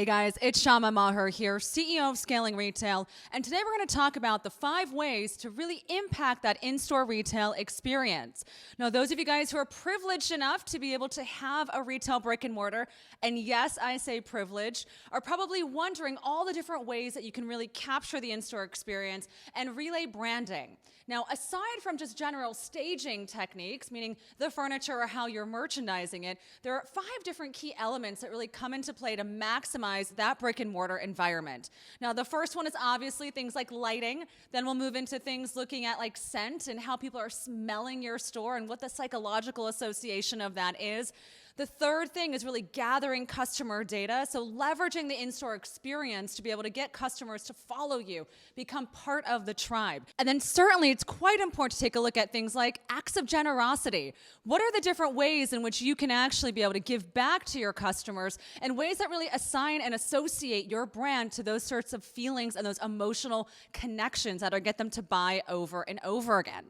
Hey guys, it's Shama Maher here, CEO of Scaling Retail, and today we're going to talk about the 5 ways to really impact that in-store retail experience. Now, those of you guys who are privileged enough to be able to have a retail brick and mortar, and yes, I say privileged, are probably wondering all the different ways that you can really capture the in-store experience and relay branding. Now, aside from just general staging techniques, meaning the furniture or how you're merchandising it, there are 5 different key elements that really come into play to maximize that brick and mortar environment. Now, the first one is obviously things like lighting. Then we'll move into things looking at like scent and how people are smelling your store and what the psychological association of that is. The third thing is really gathering customer data, so leveraging the in-store experience to be able to get customers to follow you, become part of the tribe. And then certainly it's quite important to take a look at things like acts of generosity. What are the different ways in which you can actually be able to give back to your customers and ways that really assign and associate your brand to those sorts of feelings and those emotional connections that are get them to buy over and over again.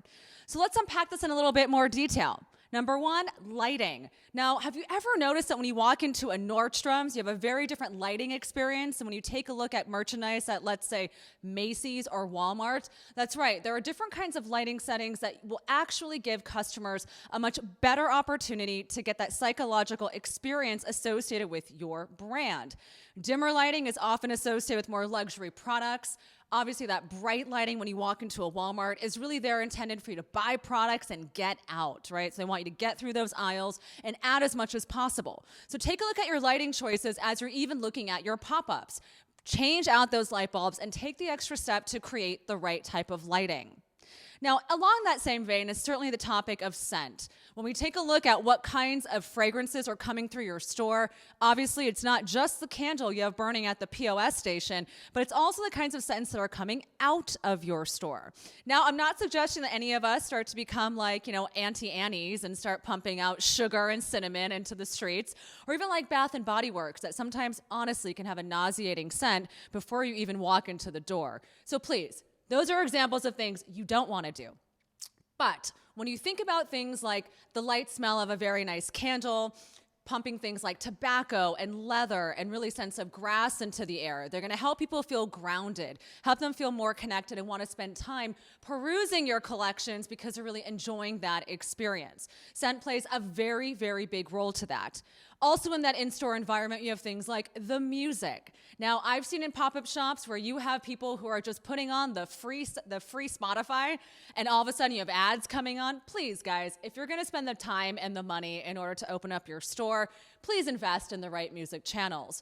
So let's unpack this in a little bit more detail. Number 1, lighting. Now, have you ever noticed that when you walk into a Nordstrom's, you have a very different lighting experience than when you take a look at merchandise at, let's say, Macy's or Walmart? That's right. There are different kinds of lighting settings that will actually give customers a much better opportunity to get that psychological experience associated with your brand. Dimmer lighting is often associated with more luxury products. Obviously, that bright lighting when you walk into a Walmart is really there intended for you to buy products and get out, right? So they want you to get through those aisles and add as much as possible. So take a look at your lighting choices as you're even looking at your pop-ups. Change out those light bulbs and take the extra step to create the right type of lighting. Now, along that same vein is certainly the topic of scent. When we take a look at what kinds of fragrances are coming through your store, obviously it's not just the candle you have burning at the POS station, but it's also the kinds of scents that are coming out of your store. Now, I'm not suggesting that any of us start to become like, Auntie Annie's and start pumping out sugar and cinnamon into the streets, or even like Bath & Body Works that sometimes honestly can have a nauseating scent before you even walk into the door. So please, those are examples of things you don't want to do. But when you think about things like the light smell of a very nice candle, pumping things like tobacco and leather and really sense of grass into the air, they're going to help people feel grounded, help them feel more connected and want to spend time perusing your collections because they're really enjoying that experience. Scent plays a very, very big role to that. Also in that in-store environment, you have things like the music. Now, I've seen in pop-up shops where you have people who are just putting on the free Spotify, and all of a sudden you have ads coming on. Please, guys, if you're going to spend the time and the money in order to open up your store, please invest in the right music channels.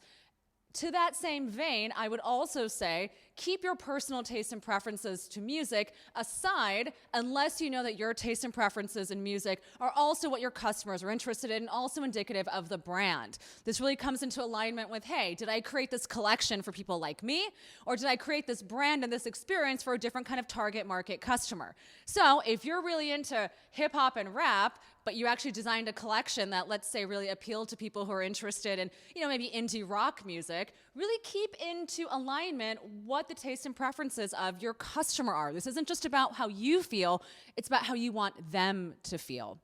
To that same vein, I would also say keep your personal taste and preferences to music aside unless you know that your taste and preferences in music are also what your customers are interested in and also indicative of the brand. This really comes into alignment with, hey, did I create this collection for people like me, or did I create this brand and this experience for a different kind of target market customer? So if you're really into hip hop and rap, but you actually designed a collection that, let's say, really appealed to people who are interested in, maybe indie rock music, really keep into alignment what the taste and preferences of your customer are. This isn't just about how you feel, it's about how you want them to feel.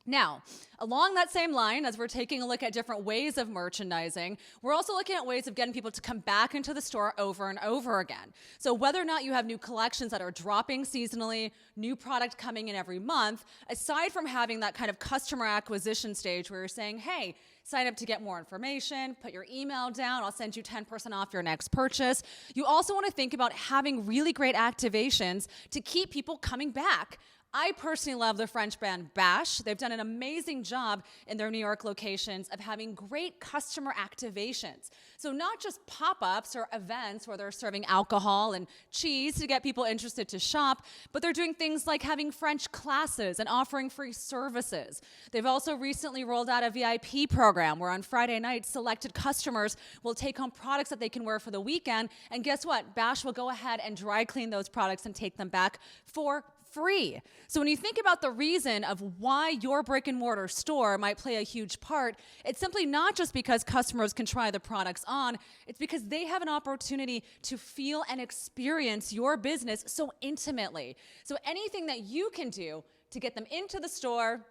Now, along that same line, as we're taking a look at different ways of merchandising, we're also looking at ways of getting people to come back into the store over and over again. So whether or not you have new collections that are dropping seasonally, new product coming in every month, aside from having that kind of customer acquisition stage where you're saying, hey, sign up to get more information, put your email down, I'll send you 10% off your next purchase. You also want to think about having really great activations to keep people coming back. I personally love the French band Bash. They've done an amazing job in their New York locations of having great customer activations. So not just pop-ups or events where they're serving alcohol and cheese to get people interested to shop, but they're doing things like having French classes and offering free services. They've also recently rolled out a VIP program where on Friday nights, selected customers will take home products that they can wear for the weekend, and guess what? Bash will go ahead and dry clean those products and take them back for free. So when you think about the reason of why your brick and mortar store might play a huge part, it's simply not just because customers can try the products on, it's because they have an opportunity to feel and experience your business so intimately. So anything that you can do to get them into the store,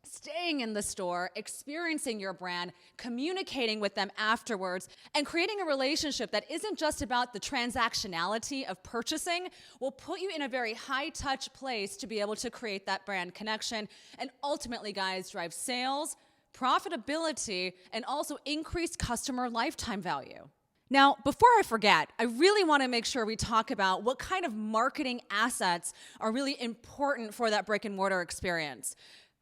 staying in the store, experiencing your brand, communicating with them afterwards, and creating a relationship that isn't just about the transactionality of purchasing will put you in a very high-touch place to be able to create that brand connection and ultimately, guys, drive sales, profitability, and also increased customer lifetime value. Now, before I forget, I really want to make sure we talk about what kind of marketing assets are really important for that brick-and-mortar experience.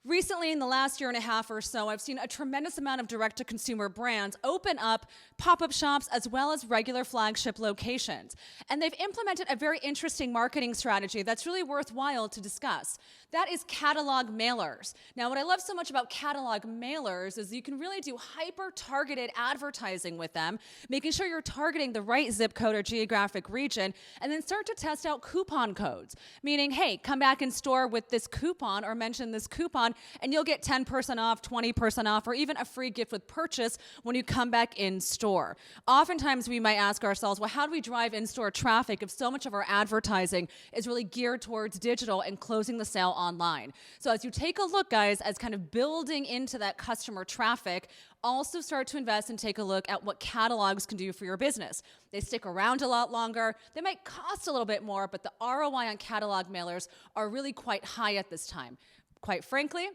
Recently, in the last year and a half or so, I've seen a tremendous amount of direct-to-consumer brands open up pop-up shops as well as regular flagship locations. And they've implemented a very interesting marketing strategy that's really worthwhile to discuss. That is catalog mailers. Now, what I love so much about catalog mailers is you can really do hyper-targeted advertising with them, making sure you're targeting the right zip code or geographic region, and then start to test out coupon codes, meaning, hey, come back in store with this coupon or mention this coupon, and you'll get 10% off, 20% off, or even a free gift with purchase when you come back in store. Oftentimes, we might ask ourselves, well, how do we drive in-store traffic if so much of our advertising is really geared towards digital and closing the sale online? So as you take a look, guys, as kind of building into that customer traffic, also start to invest and take a look at what catalogs can do for your business. They stick around a lot longer. They might cost a little bit more, but the ROI on catalog mailers are really quite high at this time. Quite frankly,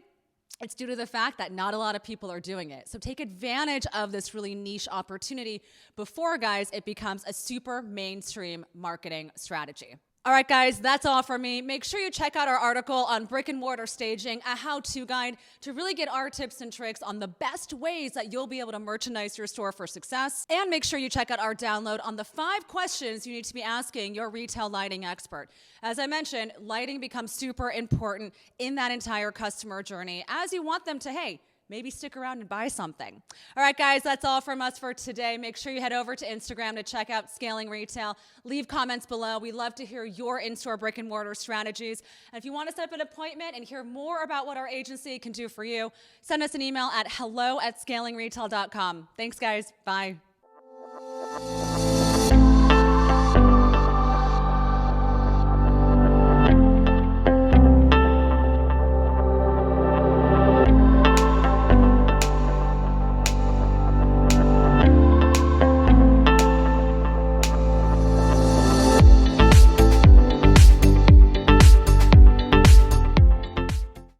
it's due to the fact that not a lot of people are doing it. So take advantage of this really niche opportunity before, guys, it becomes a super mainstream marketing strategy. All right, guys, that's all for me. Make sure you check out our article on brick-and-mortar staging, a how-to guide to really get our tips and tricks on the best ways that you'll be able to merchandise your store for success. And make sure you check out our download on the 5 questions you need to be asking your retail lighting expert. As I mentioned, lighting becomes super important in that entire customer journey as you want them to, hey, maybe stick around and buy something. All right, guys, that's all from us for today. Make sure you head over to Instagram to check out Scaling Retail. Leave comments below. We love to hear your in-store brick-and-mortar strategies. And if you want to set up an appointment and hear more about what our agency can do for you, send us an email at hello@scalingretail.com. Thanks, guys. Bye.